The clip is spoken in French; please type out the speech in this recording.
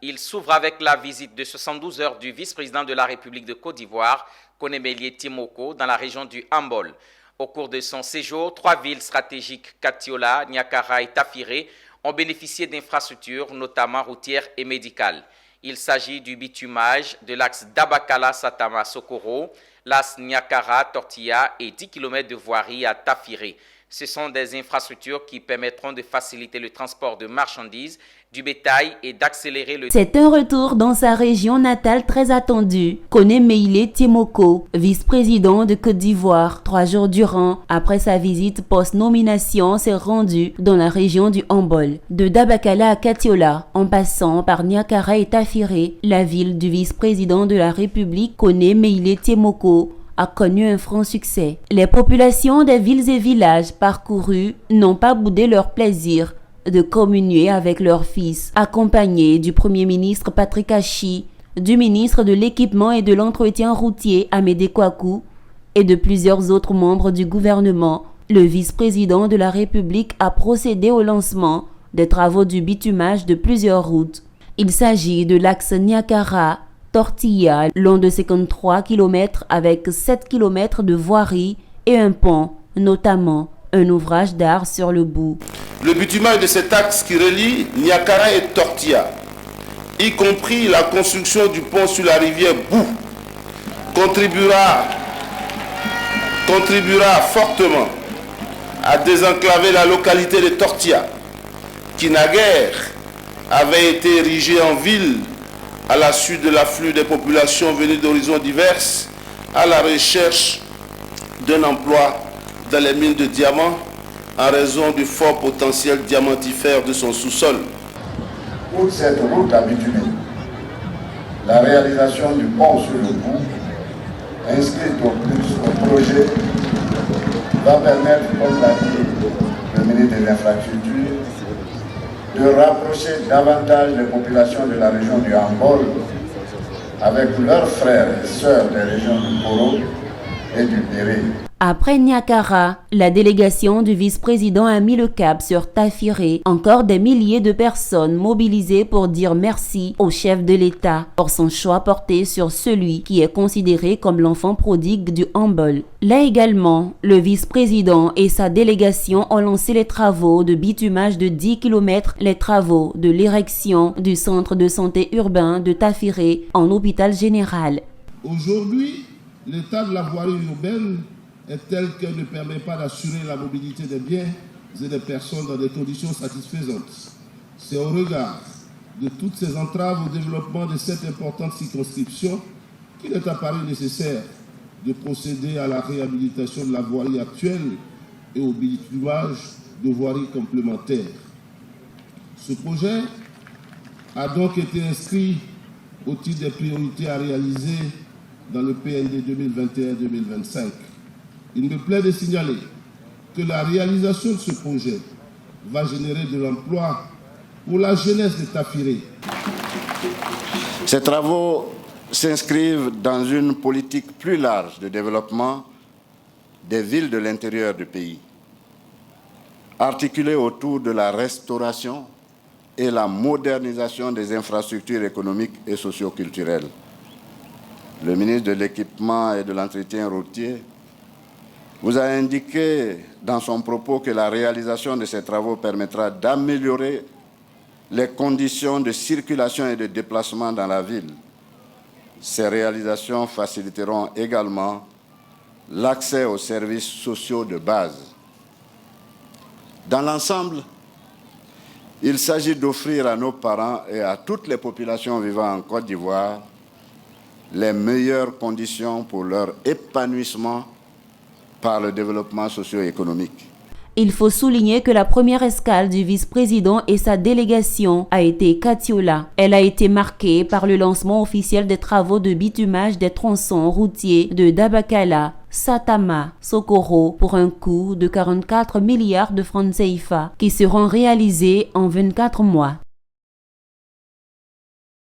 Il s'ouvre avec la visite de 72 heures du vice-président de la République de Côte d'Ivoire, Koné Timoko, dans la région du Hambol. Au cours de son séjour, 3 villes stratégiques, Katiola, Niakara et Tafiré, ont bénéficié d'infrastructures, notamment routières et médicales. Il s'agit du bitumage de l'axe Dabakala-Satama-Sokoro, l'axe Niakara-Tortilla et 10 km de voirie à Tafiré. Ce sont des infrastructures qui permettront de faciliter le transport de marchandises, du bétail et d'accélérer le... C'est un retour dans sa région natale très attendu. Koné Timoko, vice-président de Côte d'Ivoire, 3 jours durant, après sa visite post-nomination, s'est rendu dans la région du Hambol. De Dabakala à Katiola, en passant par Niakara et Tafiré, la ville du vice-président de la République, Koné Timoko, a connu un franc succès. Les populations des villes et villages parcourus n'ont pas boudé leur plaisir de communier avec leurs fils, accompagnés du Premier ministre Patrick Achi, du ministre de l'Équipement et de l'Entretien routier Amédée Kouakou et de plusieurs autres membres du gouvernement. Le vice-président de la République a procédé au lancement des travaux du bitumage de plusieurs routes. Il s'agit de l'axe Niakara Tortilla, long de 53 km avec 7 km de voirie et un pont, notamment un ouvrage d'art sur le bout. Le bitumage de cet axe qui relie Niakara et Tortilla, y compris la construction du pont sur la rivière Bou, contribuera fortement à désenclaver la localité de Tortilla, qui naguère avait été érigée en ville à la suite de l'afflux des populations venues d'horizons divers à la recherche d'un emploi dans les mines de diamants en raison du fort potentiel diamantifère de son sous-sol. Pour cette route à bitumer, la réalisation du pont sur le Bou, inscrite au projet, va permettre, comme l'a dit le ministre des Infrastructures, de rapprocher davantage les populations de la région du Hambol avec leurs frères et sœurs des régions du Poro et du Béré. Après Niakara, la délégation du vice-président a mis le cap sur Tafiré. Encore des milliers de personnes mobilisées pour dire merci au chef de l'État pour son choix porté sur celui qui est considéré comme l'enfant prodigue du Hambol. Là également, le vice-président et sa délégation ont lancé les travaux de bitumage de 10 km, les travaux de l'érection du centre de santé urbain de Tafiré en hôpital général. Aujourd'hui, l'état de la voirie urbaine est tel qu'elle ne permet pas d'assurer la mobilité des biens et des personnes dans des conditions satisfaisantes. C'est au regard de toutes ces entraves au développement de cette importante circonscription qu'il est apparu nécessaire de procéder à la réhabilitation de la voirie actuelle et au bitumage de voiries complémentaires. Ce projet a donc été inscrit au titre des priorités à réaliser dans le PND 2021-2025. Il me plaît de signaler que la réalisation de ce projet va générer de l'emploi pour la jeunesse de Tafiré. Ces travaux s'inscrivent dans une politique plus large de développement des villes de l'intérieur du pays, articulée autour de la restauration et la modernisation des infrastructures économiques et socio-culturelles. Le ministre de l'Équipement et de l'Entretien routier vous a indiqué dans son propos que la réalisation de ces travaux permettra d'améliorer les conditions de circulation et de déplacement dans la ville. Ces réalisations faciliteront également l'accès aux services sociaux de base. Dans l'ensemble, il s'agit d'offrir à nos parents et à toutes les populations vivant en Côte d'Ivoire les meilleures conditions pour leur épanouissement par le développement socio-économique. Il faut souligner que la première escale du vice-président et sa délégation a été Katiola. Elle a été marquée par le lancement officiel des travaux de bitumage des tronçons routiers de Dabakala, Satama, Sokoro pour un coût de 44 milliards de francs CFA qui seront réalisés en 24 mois.